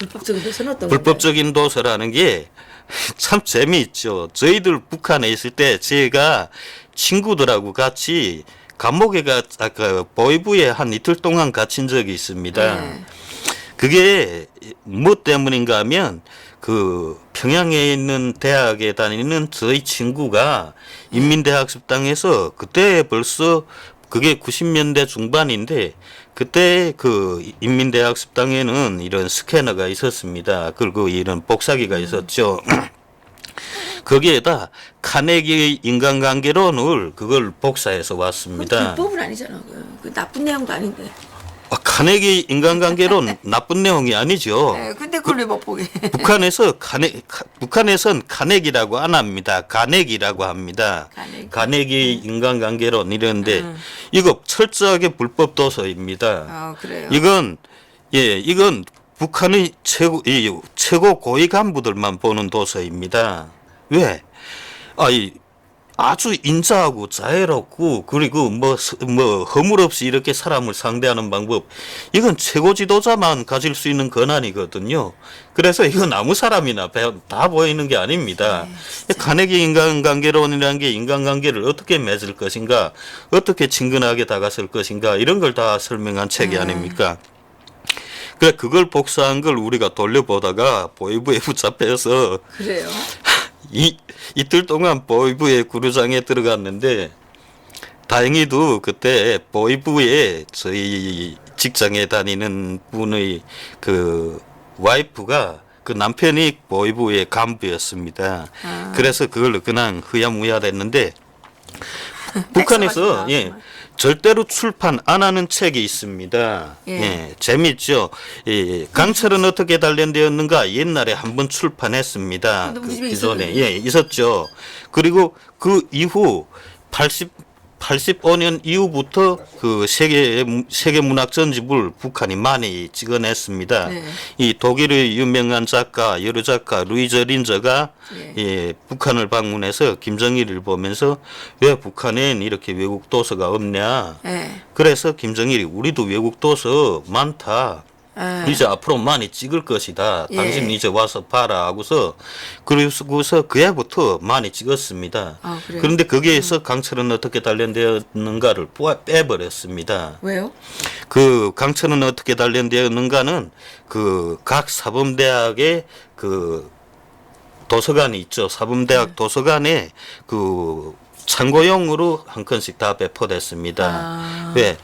불법적인 도서는 어떤 건가요? 불법적인 도서라는 게 참 재미있죠. 저희들 북한에 있을 때 제가 친구들하고 같이 감옥에 아까 보이부에 한 이틀 동안 갇힌 적이 있습니다. 네. 그게 뭐 때문인가 하면 그 평양에 있는 대학에 다니는 저희 친구가 인민대학습당에서 그때 벌써 그게 90년대 중반인데 그때 그 인민대학습당에는 이런 스캐너가 있었습니다. 그리고 이런 복사기가 있었죠. 거기에다 카네기 인간관계론을 그걸 복사해서 왔습니다. 불법은 아니잖아. 그 나쁜 내용도 아닌데. 카네기 인간관계론 나쁜 내용이 아니죠. 네, 근데 그걸 왜 못 보게? 북한에선 카네기라고 안 합니다. 가네기라고 합니다. 가네기 인간관계론 이런데 이거 철저하게 불법 도서입니다. 아, 그래요. 이건 북한의 최고 고위 간부들만 보는 도서입니다. 왜? 아주 인자하고 자애롭고 그리고 뭐 허물 없이 이렇게 사람을 상대하는 방법 이건 최고 지도자만 가질 수 있는 권한이거든요. 그래서 이건 아무 사람이나 다 보이는 게 아닙니다. 카네기 인간관계론이라는 게 인간관계를 어떻게 맺을 것인가, 어떻게 친근하게 다가설 것인가 이런 걸 다 설명한 책이 아닙니까? 그래 그걸 복사한 걸 우리가 돌려보다가 보이부에 붙잡혀서 그래요. 이틀 동안 보이부의 구류장에 들어갔는데 다행히도 그때 보이부에 저희 직장에 다니는 분의 그 와이프가 그 남편이 보이부의 간부였습니다. 그래서 그걸로 그냥 흐야무야 됐는데 북한에서 절대로 출판 안 하는 책이 있습니다. 재밌죠. 강철은 어떻게 단련되었는가 옛날에 한번 출판했습니다. 그 기존에 있었죠. 그리고 그 이후 85년 이후부터 그 세계 문학 전집을 북한이 많이 찍어냈습니다. 이 독일의 유명한 작가 여러 작가 루이저 린저가 북한을 방문해서 김정일을 보면서 왜 북한엔 이렇게 외국 도서가 없냐. 그래서 김정일이 우리도 외국 도서 많다. 이제 앞으로 많이 찍을 것이다. 당신 이제 와서 봐라 하고서 그래서 그해부터 많이 찍었습니다. 그런데 거기에서 강철은 어떻게 단련되었는가를 빼버렸습니다. 왜요? 그 강철은 어떻게 단련되었는가는 그 각 사범대학의 그 도서관이 있죠. 사범대학 도서관에 그 참고용으로 한 건씩 다 배포됐습니다. 왜?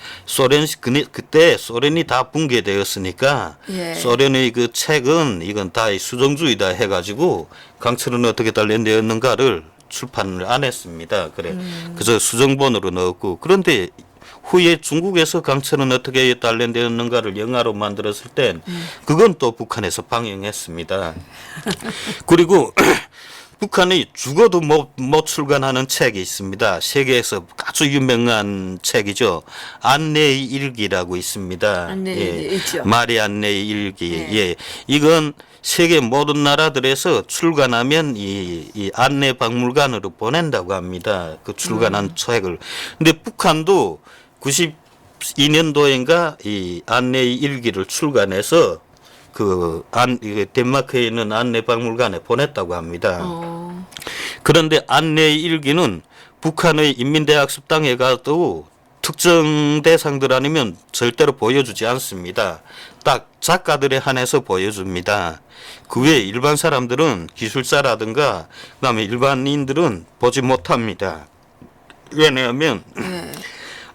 그때 소련이 다 붕괴되었으니까 소련의 그 책은 이건 다 수정주의다 해가지고 강철은 어떻게 단련되었는가를 출판을 안 했습니다. 그래서 수정본으로 넣었고 그런데 후에 중국에서 강철은 어떻게 단련되었는가를 영화로 만들었을 땐 그건 또 북한에서 방영했습니다. 그리고 북한이 죽어도 못 출간하는 책이 있습니다. 세계에서 아주 유명한 책이죠. 안내의 일기라고 있습니다. 있죠. 마리 안내의 일기. 이건 세계 모든 나라들에서 출간하면 이 안내 박물관으로 보낸다고 합니다. 그 출간한 책을. 근데 북한도 92년도인가 이 안내의 일기를 출간해서 덴마크에 있는 안내박물관에 보냈다고 합니다. 그런데 안내의 일기는 북한의 인민대학습당에 가도 특정 대상들 아니면 절대로 보여주지 않습니다. 딱 작가들에 한해서 보여줍니다. 그 외에 일반 사람들은 기술자라든가 그다음에 일반인들은 보지 못합니다. 왜냐하면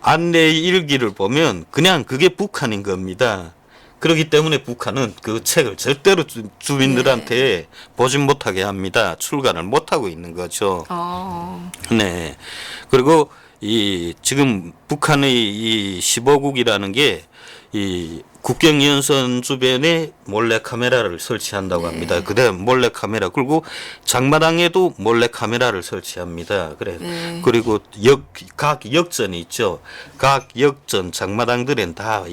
안내의 일기를 보면 그냥 그게 북한인 겁니다. 그렇기 때문에 북한은 그 책을 절대로 주민들한테 보지 못하게 합니다. 출간을 못하고 있는 거죠. 네. 그리고 지금 북한의 이 15국이라는 게 이 국경연선 주변에 몰래 카메라를 설치한다고 합니다. 그다음 몰래 카메라 그리고 장마당에도 몰래 카메라를 설치합니다. 그리고 각 역전이 있죠. 각 역전 장마당들은 다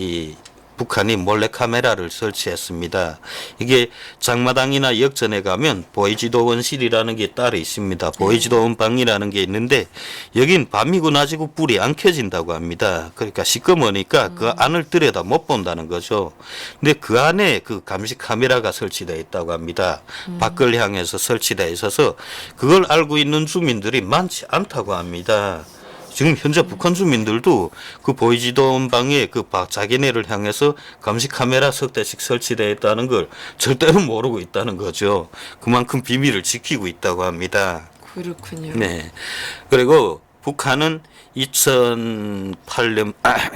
북한이 몰래카메라를 설치했습니다. 이게 장마당이나 역전에 가면 보이지도 원실이라는 게 따로 있습니다. 보이지도 원방이라는 게 있는데 여긴 밤이고 낮이고 불이 안 켜진다고 합니다. 그러니까 시꺼머니까 그 안을 들여다 못 본다는 거죠. 근데 그 안에 그 감시 카메라가 설치되어 있다고 합니다. 밖을 향해서 설치되어 있어서 그걸 알고 있는 주민들이 많지 않다고 합니다. 지금 현재 북한 주민들도 그 보이지도 원방에 그 자기네를 향해서 감시 카메라 석 대씩 설치되어 있다는 걸 절대로 모르고 있다는 거죠. 그만큼 비밀을 지키고 있다고 합니다. 그렇군요. 네. 그리고 북한은 2008년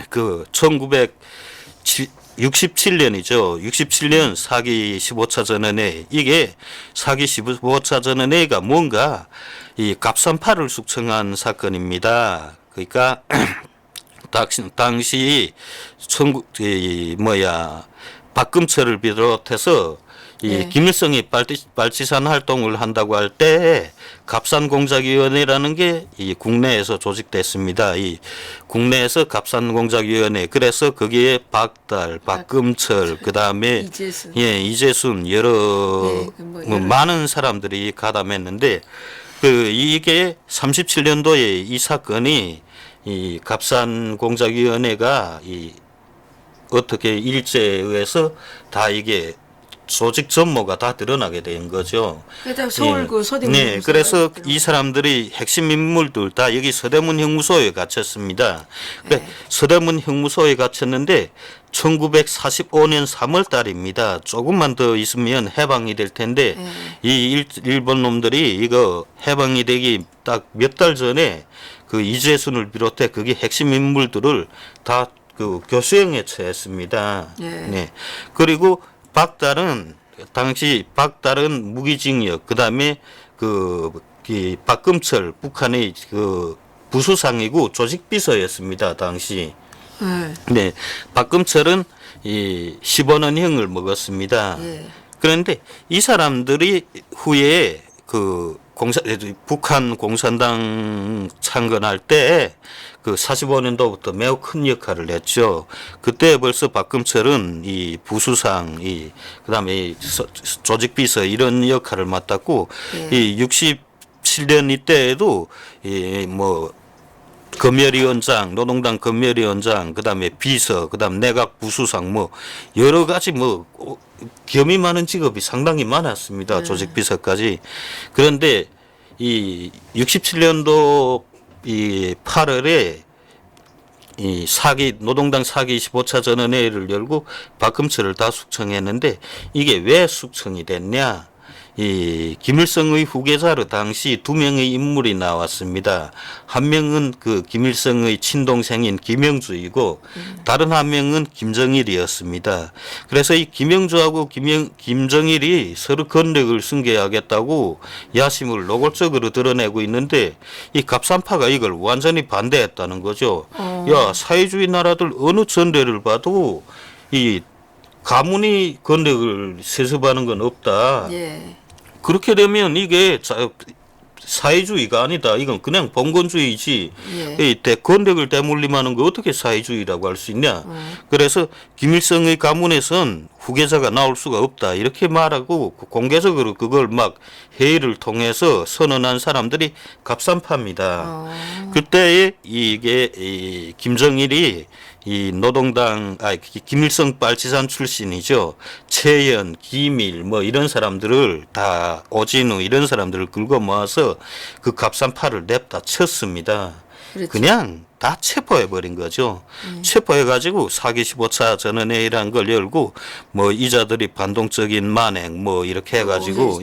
그 1967년이죠. 67년 사기 15차 전원회 이게 사기 15차 전원회가 뭔가 이 갑산파를 숙청한 사건입니다. 그러니까 당시 박금철을 비롯해서 이 김일성이 발치산 활동을 한다고 할 때 갑산공작위원회라는 게 이 국내에서 조직됐습니다. 이 국내에서 갑산공작위원회 그래서 거기에 박달, 박금철 그다음에 이재순. 이재순 여러 여러. 많은 사람들이 가담했는데 이게 37년도에 이 사건이 이 갑산공작위원회가 어떻게 일제에 의해서 다 이게 조직 전모가 다 드러나게 된 거죠. 그러니까 서울 그 서대문. 네, 그래서 이 사람들이 핵심 인물들 다 여기 서대문 형무소에 갇혔습니다. 그러니까 서대문 형무소에 갇혔는데 1945년 3월 달입니다. 조금만 더 있으면 해방이 될 텐데 이 일본 놈들이 이거 해방이 되기 딱 몇 달 전에 그 이재순을 비롯해 거기 핵심 인물들을 다 그 교수형에 처했습니다. 네. 그리고 당시 박달은 무기징역, 그다음에 박금철 북한의 그 부수상이고 조직비서였습니다. 당시. 네. 박금철은 이 15년형을 먹었습니다. 그런데 이 사람들이 후에 북한 공산당 창건할 때 그 45년도부터 매우 큰 역할을 했죠. 그때 벌써 박금철은 이 부수상, 그다음에 이 조직비서 이런 역할을 맡았고, 이 67년 이때에도 검열위원장, 노동당 검열위원장, 그다음에 비서, 그다음 내각 부수상 여러 가지 겸이 많은 직업이 상당히 많았습니다. 조직비서까지. 그런데 이 67년도 이 8월에 이 노동당 사기 15차 전원회의를 열고 박금철을 다 숙청했는데 이게 왜 숙청이 됐냐? 이 김일성의 후계자로 당시 2명의 인물이 나왔습니다. 한 명은 그 김일성의 친동생인 김영주이고 다른 한 명은 김정일이었습니다. 그래서 이 김영주하고 김정일이 서로 권력을 승계하겠다고 야심을 노골적으로 드러내고 있는데 이 갑산파가 이걸 완전히 반대했다는 거죠. 야, 사회주의 나라들 어느 전례를 봐도 이 가문이 권력을 세습하는 건 없다. 그렇게 되면 이게 사회주의가 아니다. 이건 그냥 봉건주의지. 권력을 대물림하는 거 어떻게 사회주의라고 할 수 있냐. 그래서 김일성의 가문에선 후계자가 나올 수가 없다. 이렇게 말하고 공개적으로 그걸 막 회의를 통해서 선언한 사람들이 갑산파입니다. 그때에 이게 김정일이 김일성 빨치산 출신이죠. 최연, 기밀 이런 사람들을 다 오진우 이런 사람들을 긁어 모아서 그 갑산파를 냅다 쳤습니다. 그렇죠. 그냥 다 체포해버린 거죠. 체포해가지고 사기 15차 전원회의라는 걸 열고 이자들이 반동적인 만행 이렇게 해가지고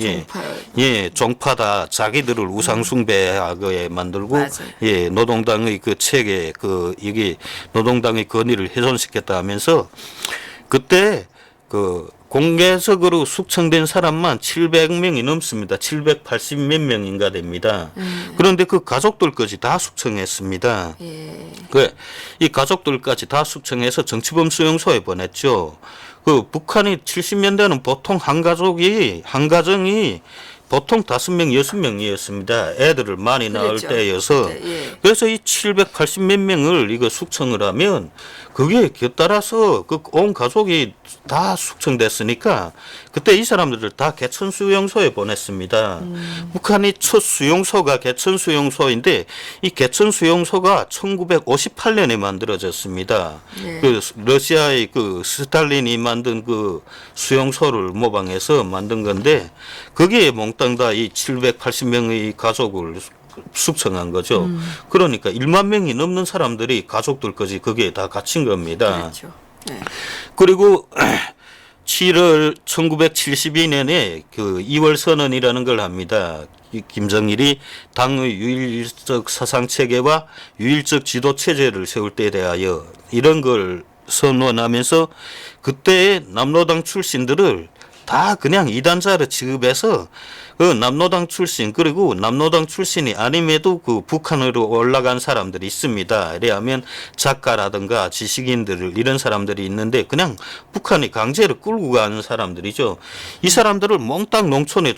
종파다 자기들을 우상숭배하게 만들고 노동당의 그 체계 이게 노동당의 권위를 훼손시켰다 하면서 그때 공개적으로 숙청된 사람만 700명이 넘습니다. 780 몇 명인가 됩니다. 그런데 그 가족들까지 다 숙청했습니다. 이 가족들까지 다 숙청해서 정치범 수용소에 보냈죠. 북한이 70년대는 보통 한 가정이 보통 5명, 6명이었습니다. 애들을 많이 낳을 때여서. 그래서 이 780 몇 명을 이거 숙청을 하면 그게 곁따라서 그 온 가족이 다 숙청됐으니까 그때 이 사람들을 다 개천 수용소에 보냈습니다. 북한이 첫 수용소가 개천 수용소인데 이 개천 수용소가 1958년에 만들어졌습니다. 네. 그 러시아의 그 스탈린이 만든 그 수용소를 모방해서 만든 건데 거기에 몽땅 다 이 780명의 가족을 숙청한 거죠. 그러니까 1만 명이 넘는 사람들이 가족들까지 거기에 다 갇힌 겁니다. 그렇죠. 네. 그리고 7월 1972년에 그 2월 선언이라는 걸 합니다. 김정일이 당의 유일적 사상 체계와 유일적 지도 체제를 세울 때에 대하여 이런 걸 선언하면서 그때의 남로당 출신들을 다 그냥 이단자로 취급해서 그 남로당 출신 그리고 남로당 출신이 아님에도 그 북한으로 올라간 사람들이 있습니다. 이래하면 작가라든가 지식인들 이런 사람들이 있는데 그냥 북한이 강제로 끌고 가는 사람들이죠. 이 사람들을 몽땅 농촌에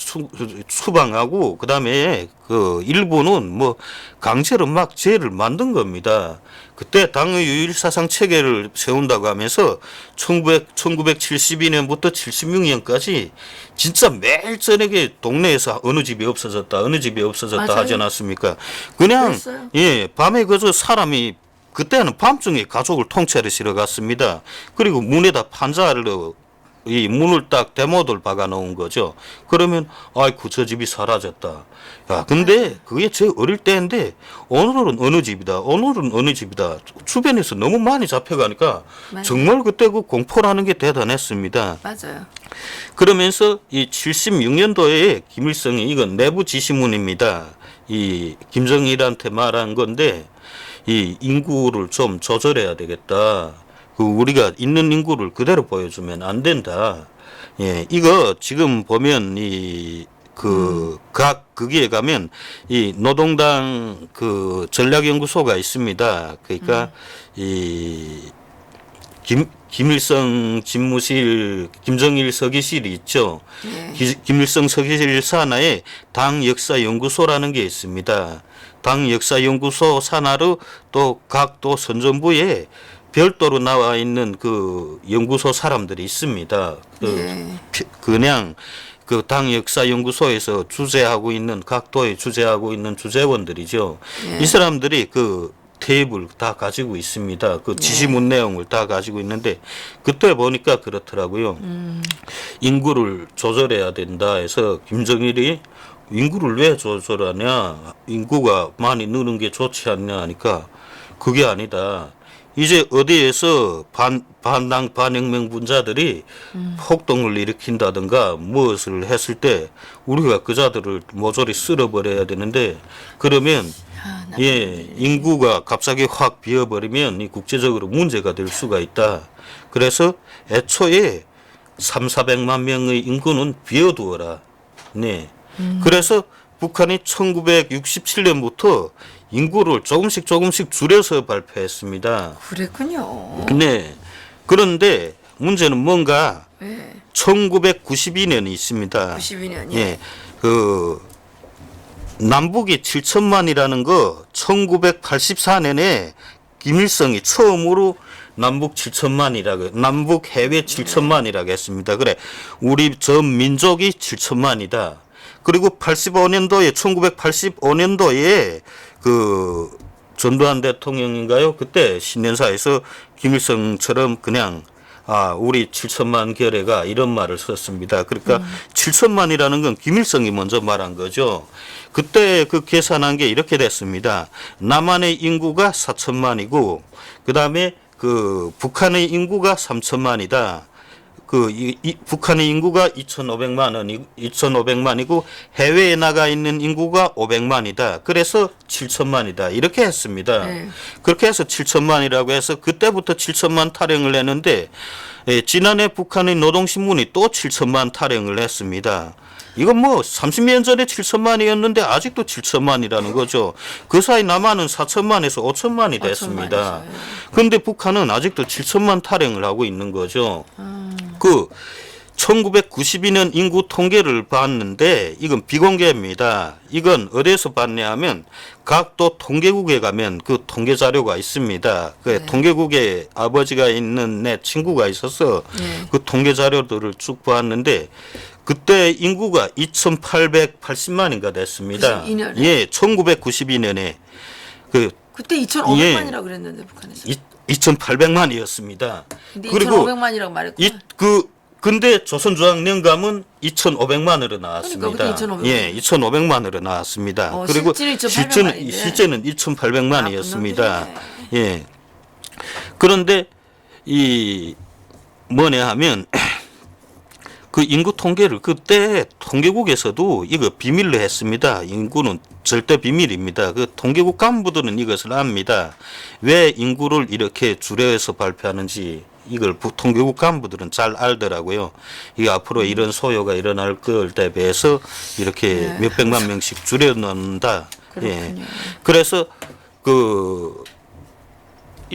추방하고 그다음에 그 일부는 뭐 강제로 막 죄를 만든 겁니다. 그때 당의 유일사상 체계를 세운다고 하면서 1972년부터 76년까지 진짜 매일 저녁에 동네에서 어느 집이 없어졌다 어느 집이 없어졌다 맞아요. 하지 않았습니까? 그냥 그랬어요. 예 밤에 그저 사람이 그때는 밤중에 가족을 통째로 실어 갔습니다. 그리고 문에다 판자로 이 문을 딱 대모들 박아 놓은 거죠. 그러면 아이고 저 집이 사라졌다. 야 근데 그게 제 어릴 때인데 오늘은 어느 집이다. 오늘은 어느 집이다. 주변에서 너무 많이 잡혀가니까 맞아요. 정말 그때 그 공포라는 게 대단했습니다. 맞아요. 그러면서 이 76년도에 김일성이 이건 내부 지시문입니다. 이 김정일한테 말한 건데 이 인구를 좀 조절해야 되겠다. 그 우리가 있는 인구를 그대로 보여주면 안 된다. 예, 이거 지금 보면 이 그 각 거기에 가면 이 노동당 그 전략연구소가 있습니다. 그러니까 이 김일성 집무실, 김정일 서기실이 있죠. 네. 김일성 서기실 산하에 당 역사연구소라는 게 있습니다. 당 역사연구소 산하로 또 각 또 선전부에 별도로 나와 있는 그 연구소 사람들이 있습니다. 네. 그냥 그 당 역사연구소에서 주재하고 있는 각 도에 주재하고 있는 주재원들이죠. 네. 이 사람들이 그 테이블 다 가지고 있습니다. 그 지시문 내용을 다 가지고 있는데 그때 보니까 그렇더라고요. 인구를 조절해야 된다 해서 김정일이 인구를 왜 조절하냐? 인구가 많이 느는 게 좋지 않냐 하니까 그게 아니다. 이제 어디에서 반당 반혁명 분자들이 폭동을 일으킨다든가 무엇을 했을 때 우리가 그 자들을 모조리 쓸어버려야 되는데 그러면 예 인구가 갑자기 확 비어버리면 이 국제적으로 문제가 될 수가 있다. 그래서 애초에 3,400만 명의 인구는 비워두어라. 네. 그래서 북한이 1967년부터 인구를 조금씩 줄여서 발표했습니다. 그랬군요. 네. 그런데 문제는 뭔가 네. 1992년이 있습니다. 92년이요. 예. 그 남북이 7천만이라는 거 1984년에 김일성이 처음으로 남북 7천만이라고 남북 해외 7천만이라고 했습니다. 그래. 우리 전 민족이 7천만이다. 그리고 85년도에 1985년도에 그 전두환 대통령인가요? 그때 신년사에서 김일성처럼 그냥 우리 7천만 결의가 이런 말을 썼습니다. 그러니까 7천만이라는 건 김일성이 먼저 말한 거죠. 그때 그 계산한 게 이렇게 됐습니다. 남한의 인구가 4천만이고 그다음에 그 북한의 인구가 3천만이다. 북한의 인구가 2,500만이고 해외에 나가 있는 인구가 500만이다. 그래서 7천만이다. 이렇게 했습니다. 네. 그렇게 해서 7천만이라고 해서 그때부터 7천만 타령을 했는데 지난해 북한의 노동신문이 또 7천만 타령을 했습니다. 이건 뭐 30년 전에 7천만이었는데 아직도 7천만이라는 거죠. 그 사이 남한은 4천만에서 5천만이 됐습니다. 그런데 북한은 아직도 7천만 타령을 하고 있는 거죠. 그 1992년 인구 통계를 봤는데 이건 비공개입니다. 이건 어디에서 봤냐 하면 각도 통계국에 가면 그 통계 자료가 있습니다. 그 네. 통계국에 아버지가 있는 내 친구가 있어서 네. 그 통계 자료들을 쭉 봤는데 그때 인구가 2,880만인가 됐습니다. 92년에? 예, 1992년에 그 그때 2,500만이라고 그랬는데 북한에서. 2,800만이었습니다. 근데 그리고 2,500만이라고 말했구나. 근데 조선중앙연감은 2,500만으로 나왔습니다. 그러니까 그때 2,500만. 예, 2,500만으로 나왔습니다. 그리고 실제는 2,800만 인데. 실제는 2,800만이었습니다. 아, 예. 그런데 이 뭐냐 하면 그 인구 통계를 그때 통계국에서도 이거 비밀로 했습니다. 인구는 절대 비밀입니다. 그 통계국 간부들은 이것을 압니다. 왜 인구를 이렇게 줄여서 발표하는지 이걸 통계국 간부들은 잘 알더라고요. 이게 앞으로 이런 소요가 일어날 걸 대비해서 이렇게 네. 몇백만 명씩 줄여놓는다. 예. 그렇군요. 그래서 그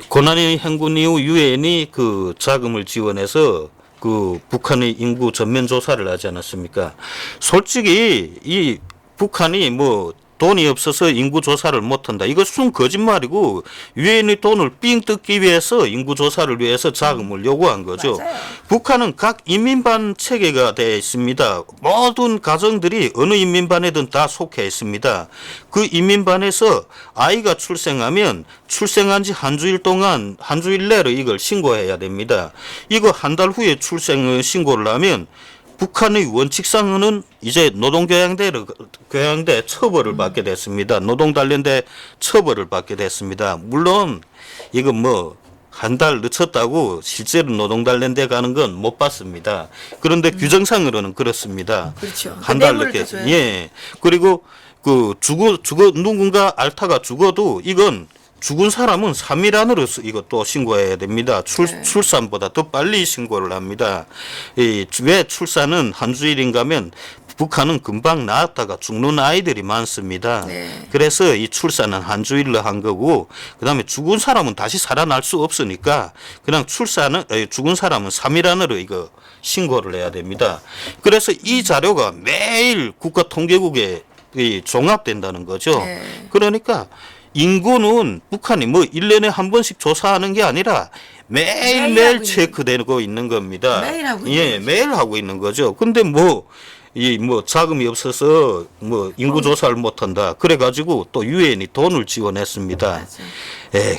고난의 행군 이후 유엔이 그 자금을 지원해서 그 북한의 인구 전면 조사를 하지 않았습니까? 솔직히 이 북한이 뭐 돈이 없어서 인구 조사를 못한다. 이거 순 거짓말이고 유엔의 돈을 삥 뜯기 위해서 인구 조사를 위해서 자금을 요구한 거죠. 맞아요. 북한은 각 인민반 체계가 되어 있습니다. 모든 가정들이 어느 인민반에든 다 속해 있습니다. 그 인민반에서 아이가 출생하면 출생한 지 한 주일 동안 한 주일 내로 이걸 신고해야 됩니다. 이거 한 달 후에 출생을 신고를 하면 북한의 원칙상은 이제 노동교양대 처벌을 받게 됐습니다. 노동단련대 처벌을 받게 됐습니다. 물론 이건 뭐 한 달 늦췄다고 실제로 노동단련대 가는 건 못 받습니다. 그런데 규정상으로는 그렇습니다. 그렇죠. 한 달 뇌물을 늦게. 더 줘야 예. 그리고 그 누군가 앓다가 죽어도 이건 죽은 사람은 3일 안으로 이것도 신고해야 됩니다. 네. 출산보다 더 빨리 신고를 합니다. 왜 출산은 한 주일인가 하면 북한은 금방 낳았다가 죽는 아이들이 많습니다. 네. 그래서 이 출산은 한 주일로 한 거고 그다음에 죽은 사람은 다시 살아날 수 없으니까 그냥 죽은 사람은 3일 안으로 이거 신고를 해야 됩니다. 그래서 이 자료가 매일 국가통계국에 종합된다는 거죠. 네. 그러니까 인구는 북한이 뭐 1년에 한 번씩 조사하는 게 아니라 매일 매일매일 하고 체크되고 있는 겁니다. 매일 하고 있는 예, 거죠. 매일 하고 있는 거죠. 근데 뭐 자금이 없어서 뭐 인구 조사를 못 한다. 그래 가지고 또 유엔이 돈을 지원했습니다. 맞아요.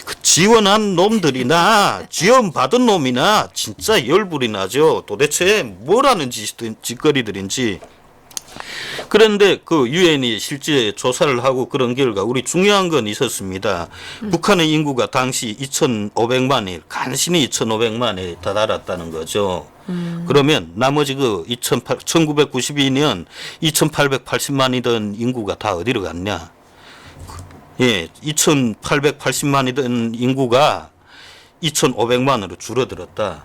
그 지원한 놈들이나 지원 받은 놈이나 진짜 열불이 나죠. 도대체 뭐라는 짓거리들인지. 그런데 그 유엔이 실제 조사를 하고 그런 결과 우리 중요한 건 있었습니다. 북한의 인구가 당시 2,500만이 간신히 2,500만에 다다랐다는 거죠. 그러면 나머지 그 1992년 2,880만이던 인구가 다 어디로 갔냐? 예, 2,880만이던 인구가 2,500만으로 줄어들었다.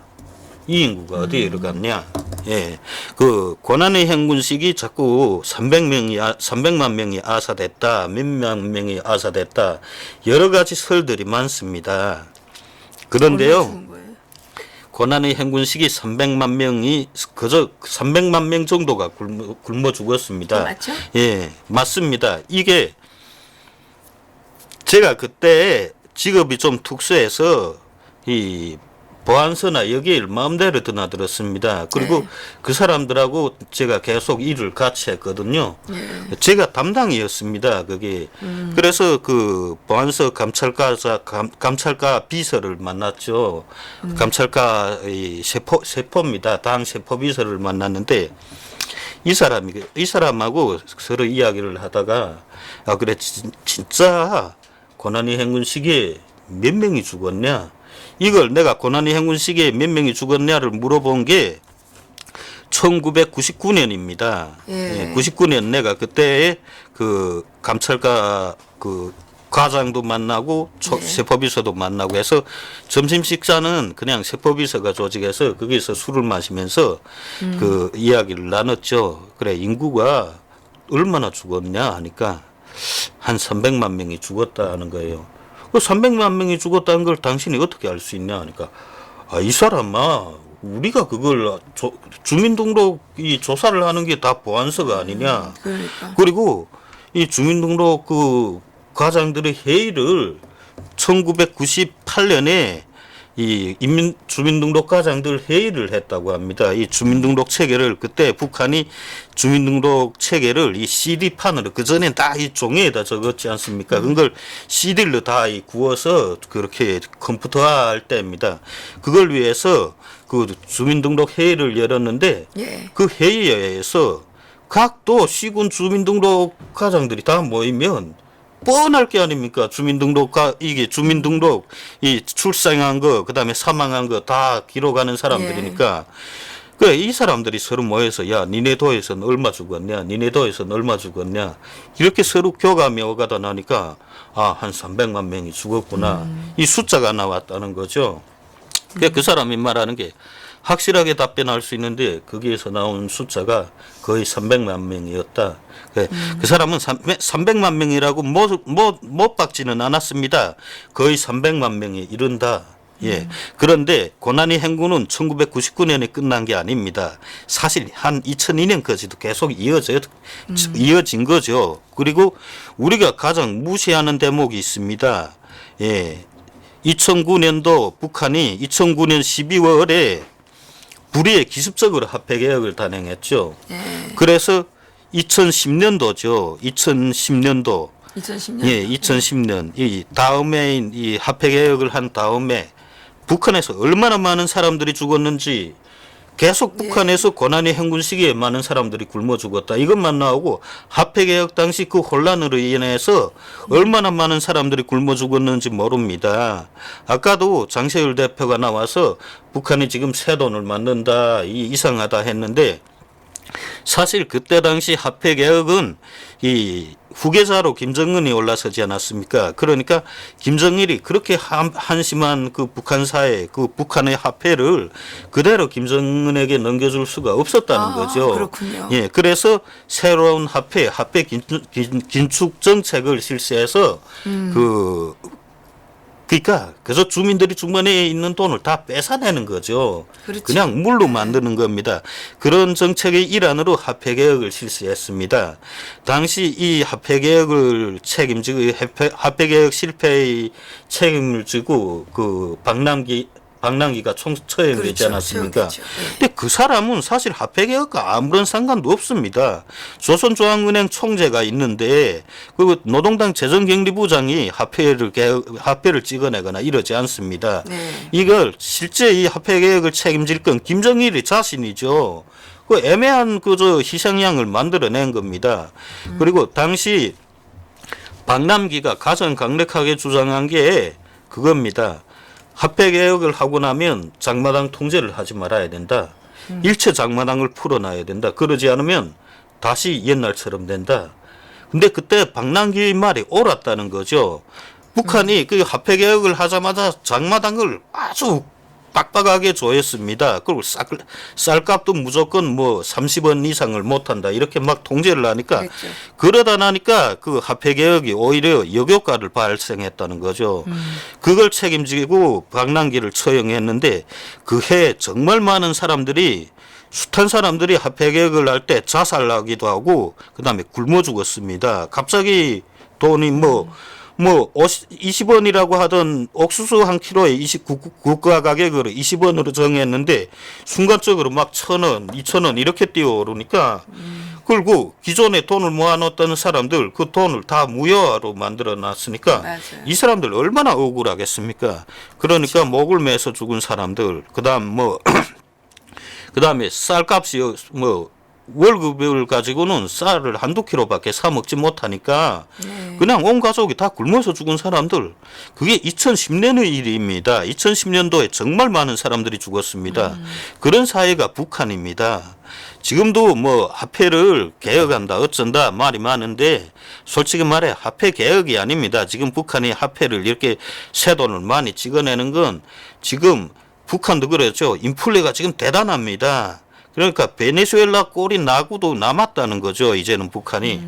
이 인구가 어디로 갔냐? 예, 그 고난의 행군식이 자꾸 300만 명이 아사됐다, 몇만 명이 아사됐다, 여러 가지 설들이 많습니다. 그런데요, 얼마 죽은 거예요? 고난의 행군식이 300만 명이 그저 300만 명 정도가 굶어 죽었습니다. 맞죠? 예, 맞습니다. 이게 제가 그때 직업이 좀 특수해서 이 보안서나 여기에 마음대로 드나들었습니다. 그리고 네. 그 사람들하고 제가 계속 일을 같이 했거든요. 네. 제가 담당이었습니다. 그게. 그래서 그 보안서 감찰과 비서를 만났죠. 감찰과 세포입니다. 당 세포 비서를 만났는데 이 사람하고 서로 이야기를 하다가 그래 진짜 고난의 행군 시기에 몇 명이 죽었냐? 이걸 내가 고난의 행군 시기에 몇 명이 죽었냐를 물어본 게 1999년입니다. 예. 99년 내가 그때 그 감찰과 그 과장도 만나고 세포비서도 만나고 해서 점심 식사는 그냥 세포비서가 조직해서 거기서 술을 마시면서 그 이야기를 나눴죠. 그래 인구가 얼마나 죽었냐 하니까 한 300만 명이 죽었다는 거예요. 그 300만 명이 죽었다는 걸 당신이 어떻게 알 수 있냐 하니까 이 사람아 우리가 그걸 주민등록 이 조사를 하는 게 다 보안서가 아니냐. 그러니까. 그리고 이 주민등록 그 과장들의 회의를 1998년에 이 주민등록 과장들 회의를 했다고 합니다. 이 주민등록 체계를 그때 북한이 주민등록 체계를 이 CD판으로 그전엔 다 이 종이에다 적었지 않습니까? 그걸 CD로 다 구워서 그렇게 컴퓨터화할 때입니다. 그걸 위해서 그 주민등록 회의를 열었는데 예. 그 회의에서 각 도 시군 주민등록 과장들이 다 모이면 뻔할 게 아닙니까? 이게 주민등록, 이 출생한 거, 그 다음에 사망한 거 다 기록하는 사람들이니까. 그래, 이 사람들이 서로 모여서, 야, 니네 도에서는 얼마 죽었냐? 니네 도에서는 얼마 죽었냐? 이렇게 서로 교감이 오가다 나니까, 아, 한 300만 명이 죽었구나. 이 숫자가 나왔다는 거죠. 그 사람이 말하는 게 확실하게 답변할 수 있는데 거기에서 나온 숫자가 거의 300만 명이었다. 그 사람은 300만 명이라고 못 박지는 않았습니다. 거의 300만 명이 이른다. 예. 그런데 고난이 행군은 1999년에 끝난 게 아닙니다. 사실 한 2002년까지도 계속 이어진 거죠. 그리고 우리가 가장 무시하는 대목이 있습니다. 예. 2009년도 북한이 2009년 12월에 불의에 기습적으로 합해 개혁을 단행했죠. 그래서 2010년도죠. 2010년도. 2010년. 예, 2010년. 이 다음에 이 합해 개혁을 한 다음에 북한에서 얼마나 많은 사람들이 죽었는지 계속 북한에서 고난의 행군 시기에 많은 사람들이 굶어 죽었다. 이것만 나오고 합해 개혁 당시 그 혼란으로 인해서 얼마나 많은 사람들이 굶어 죽었는지 모릅니다. 아까도 장세율 대표가 나와서 북한이 지금 새 돈을 만든다, 이상하다 했는데 사실 그때 당시 합해 개혁은 이 후계자로 김정은이 올라서지 않았습니까? 그러니까 김정일이 그렇게 한심한 그 북한 사회, 그 북한의 합해를 그대로 김정은에게 넘겨줄 수가 없었다는 거죠. 그렇군요. 예, 그래서 새로운 합해 긴축 정책을 실시해서 그러니까 그래서 주민들이 주머니에 있는 돈을 다 뺏어내는 거죠. 그렇죠. 그냥 물로 만드는 겁니다. 그런 정책의 일환으로 합해개혁을 실시했습니다. 당시 이 합해개혁을 책임지고 합해개혁 실패의 책임을 지고 그 박남기가 처형되지 그렇죠. 않았습니까? 그렇죠. 근데 그 사람은 사실 합해개혁과 아무런 상관도 없습니다. 조선중앙은행 총재가 있는데 그 노동당 재정경리부장이 합해를 찍어내거나 이러지 않습니다. 이걸 실제 이 합해개혁을 책임질 건 김정일이 자신이죠. 그 애매한 희생양을 만들어낸 겁니다. 그리고 당시 박남기가 가장 강력하게 주장한 게 그겁니다. 합해 개혁을 하고 나면 장마당 통제를 하지 말아야 된다. 일체 장마당을 풀어놔야 된다. 그러지 않으면 다시 옛날처럼 된다. 근데 그때 박남기 말이 옳았다는 거죠. 북한이 그 합해 개혁을 하자마자 장마당을 아주 빡빡하게 조였습니다. 그리고 쌀값도 무조건 뭐 30원 이상을 못한다. 이렇게 막 통제를 하니까 그렇죠. 그러다 나니까 그 합해 개혁이 오히려 역효과를 발생했다는 거죠. 그걸 책임지고 박남기를 처형했는데 그 해 정말 많은 사람들이 숱한 사람들이 합해 개혁을 할 때 자살하기도 하고 그다음에 굶어 죽었습니다. 갑자기 돈이 20원이라고 하던 옥수수 한 킬로에 국가 가격으로 20원으로 정했는데 순간적으로 막 1,000원, 2,000원 이렇게 뛰어오르니까 그리고 기존에 돈을 모아놓던 사람들 그 돈을 다 무효화로 만들어 놨으니까 맞아요. 이 사람들 얼마나 억울하겠습니까? 그러니까 그렇죠. 목을 매서 죽은 사람들 그다음에 쌀값이 월급을 가지고는 쌀을 한두 킬로밖에 사 먹지 못하니까 그냥 온 가족이 다 굶어서 죽은 사람들 그게 2010년의 일입니다. 2010년도에 정말 많은 사람들이 죽었습니다. 그런 사회가 북한입니다. 지금도 합해를 개혁한다 어쩐다 말이 많은데 솔직히 말해 합해 개혁이 아닙니다. 지금 북한이 합해를 이렇게 새 돈을 많이 찍어내는 건 지금 북한도 그렇죠. 인플레가 지금 대단합니다. 그러니까 베네수엘라 꼴이 나고도 남았다는 거죠. 이제는 북한이.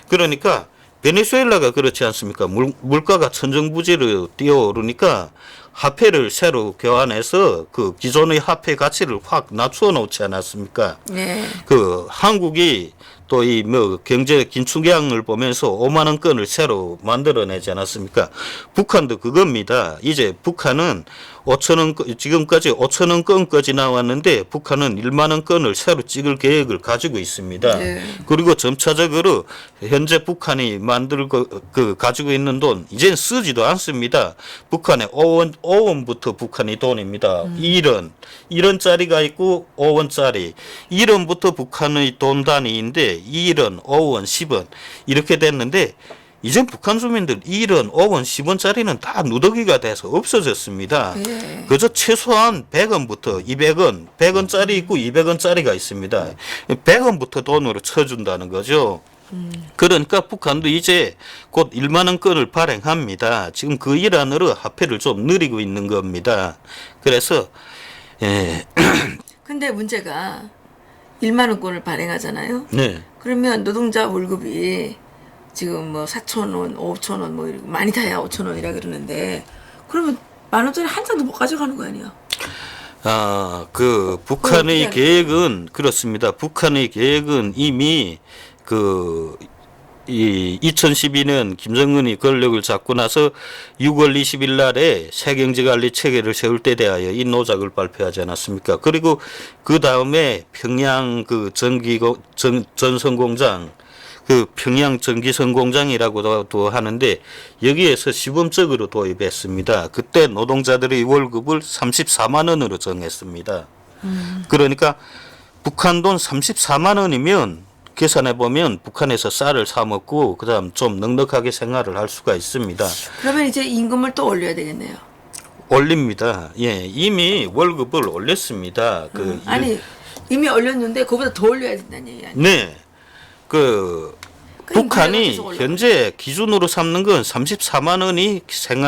그러니까 베네수엘라가 그렇지 않습니까? 물가가 천정부지로 뛰어오르니까 화폐를 새로 교환해서 그 기존의 화폐 가치를 확 낮추어 놓지 않았습니까? 네. 그 한국이 또 이 뭐 경제 긴축량을 보면서 5만 원권을 새로 만들어내지 않았습니까? 북한도 그겁니다. 이제 북한은 5천 원 지금까지 5천 원권까지 나왔는데 북한은 1만 원권을 새로 찍을 계획을 가지고 있습니다. 네. 그리고 점차적으로 현재 북한이 만들고 그 가지고 있는 돈 이젠 쓰지도 않습니다. 북한의 5원부터 북한이 돈입니다. 1원짜리가 있고 5원짜리 1원부터 북한의 돈 단위인데 2원, 5원, 10원 이렇게 됐는데 이젠 북한 주민들 1원, 5원, 10원짜리는 다 누더기가 돼서 없어졌습니다. 네. 그저 최소한 100원부터 200원, 100원짜리 있고 200원짜리가 있습니다. 100원부터 돈으로 쳐준다는 거죠. 그러니까 북한도 이제 곧 1만 원권을 발행합니다. 지금 그 일환으로 화폐를 좀 늘리고 있는 겁니다. 그래서 근데 문제가 1만 원권을 발행하잖아요. 네. 그러면 노동자 월급이 지금 뭐 4,000원, 5,000원 뭐 이렇게 많이 타야 5,000원이라 그러는데 그러면 10,000원짜리 한 장도 못 가져가는 거 아니야? 그 북한의 계획은 그렇습니다. 북한의 계획은 이미 이 2012년 김정은이 권력을 잡고 나서 6월 20일 날에 새경제관리 체계를 세울 때 대하여 이 노작을 발표하지 않았습니까? 그리고 그 다음에 평양 그 전선공장 그 평양 전기선 공장이라고도 하는데 여기에서 시범적으로 도입했습니다. 그때 노동자들의 월급을 34만 원으로 정했습니다. 그러니까 북한 돈 34만 원이면 계산해 보면 북한에서 쌀을 사 먹고 그다음 좀 넉넉하게 생활을 할 수가 있습니다. 그러면 이제 임금을 또 올려야 되겠네요. 올립니다. 예, 이미 월급을 올렸습니다. 아니 이미 올렸는데 그보다 더 올려야 된다는 얘기 아니에요? 네, 북한이 계속 올라가요. 현재 기준으로 삼는 건 34만 원이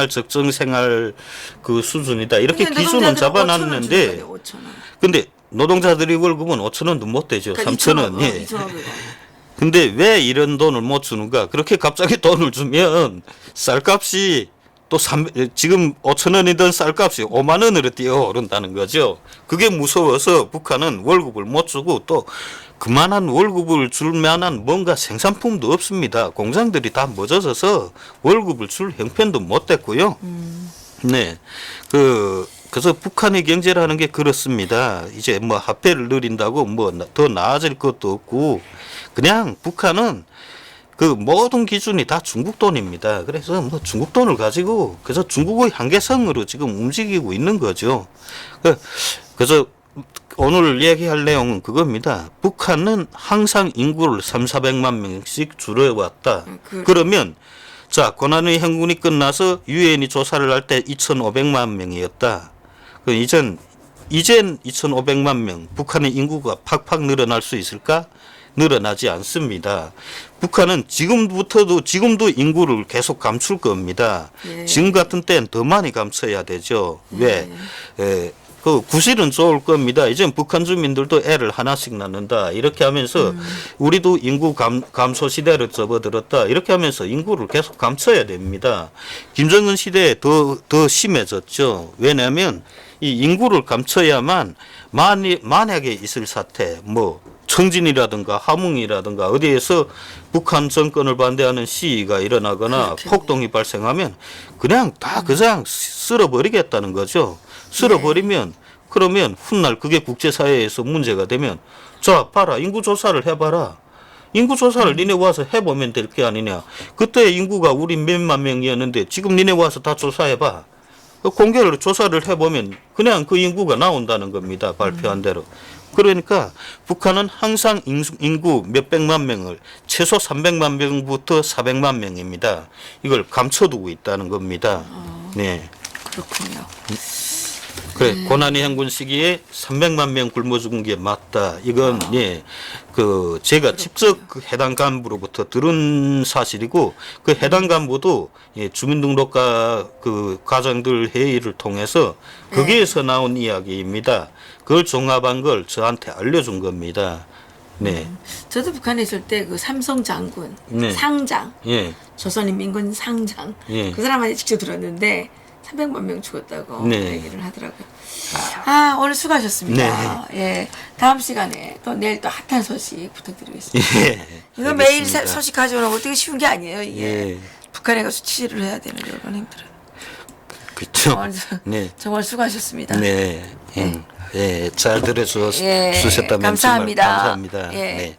적정 생활 그 수준이다. 이렇게 근데 기준은 노동자들은 5,000원 잡아놨는데, 주는 거예요, 5,000원. 근데 노동자들이 월급은 5천 원도 못 되죠. 그러니까 3천 원. 예. 2,500원. 근데 왜 이런 돈을 못 주는가? 그렇게 갑자기 돈을 주면 쌀값이 또 지금 5천 원이던 쌀값이 5만 원으로 뛰어오른다는 거죠. 그게 무서워서 북한은 월급을 못 주고 또 그만한 월급을 줄 만한 뭔가 생산품도 없습니다. 공장들이 다 멎어져서 월급을 줄 형편도 못 됐고요. 네. 그래서 북한의 경제라는 게 그렇습니다. 이제 뭐 화폐를 늘린다고 뭐 더 나아질 것도 없고 그냥 북한은 그 모든 기준이 다 중국 돈입니다. 그래서 뭐 중국 돈을 가지고 그래서 중국의 한계성으로 지금 움직이고 있는 거죠. 그래서 오늘 얘기할 내용은 그겁니다. 북한은 항상 인구를 3,400만 명씩 줄여왔다. 그러면 자, 고난의 행군이 끝나서 유엔이 조사를 할 때 2,500만 명이었다. 이젠 2,500만 명, 북한의 인구가 팍팍 늘어날 수 있을까? 늘어나지 않습니다. 북한은 지금도 인구를 계속 감출 겁니다. 네. 지금 같은 때는 더 많이 감춰야 되죠. 왜? 구실은 좋을 겁니다. 이젠 북한 주민들도 애를 하나씩 낳는다. 이렇게 하면서 우리도 인구 감소 시대를 접어들었다. 이렇게 하면서 인구를 계속 감춰야 됩니다. 김정은 시대에 더 심해졌죠. 왜냐하면 이 인구를 감춰야만 만약에 있을 사태, 뭐 청진이라든가 함흥이라든가 어디에서 북한 정권을 반대하는 시위가 일어나거나 그렇겠네. 폭동이 발생하면 그냥 다 그냥 쓸어버리겠다는 거죠. 쓸어버리면 그러면 훗날 그게 국제사회에서 문제가 되면 자 봐라 인구조사를 해봐라. 인구조사를 니네 와서 해보면 될 게 아니냐. 그때 인구가 우리 몇만 명이었는데 지금 니네 와서 다 조사해봐. 공개를 조사를 해보면 그냥 그 인구가 나온다는 겁니다. 발표한 대로. 그러니까 북한은 항상 인구 몇백만 명을 최소 300만 명부터 400만 명입니다. 이걸 감춰두고 있다는 겁니다. 네. 그렇군요. 그래 고난의 행군 시기에 300만 명 굶어 죽은 게 맞다. 이건 제가 직접 그 해당 간부로부터 들은 사실이고 그 해당 간부도 주민등록과 그 과장들 회의를 통해서 거기에서 나온 이야기입니다. 그걸 종합한 걸 저한테 알려준 겁니다. 네. 저도 북한에 있을 때 그 삼성 장군 네. 상장 예. 조선인민군 상장 예. 그 사람한테 직접 들었는데 300만 명 죽었다고 네. 얘기를 하더라고요. 아, 오늘 수고하셨습니다. 예. 다음 시간에 또 내일 또 핫한 소식 부탁드리겠습니다. 예. 이거 매일 알겠습니다. 소식 가져오는 거 되게 쉬운 게 아니에요. 이게 예. 북한에 가서 취재를 해야 되는 게 얼마나 힘들어요. 그렇죠. 오늘 네. 정말 수고하셨습니다. 네. 예. 잘 들어주셨다면 감사합니다. 감사합니다. 예. 네.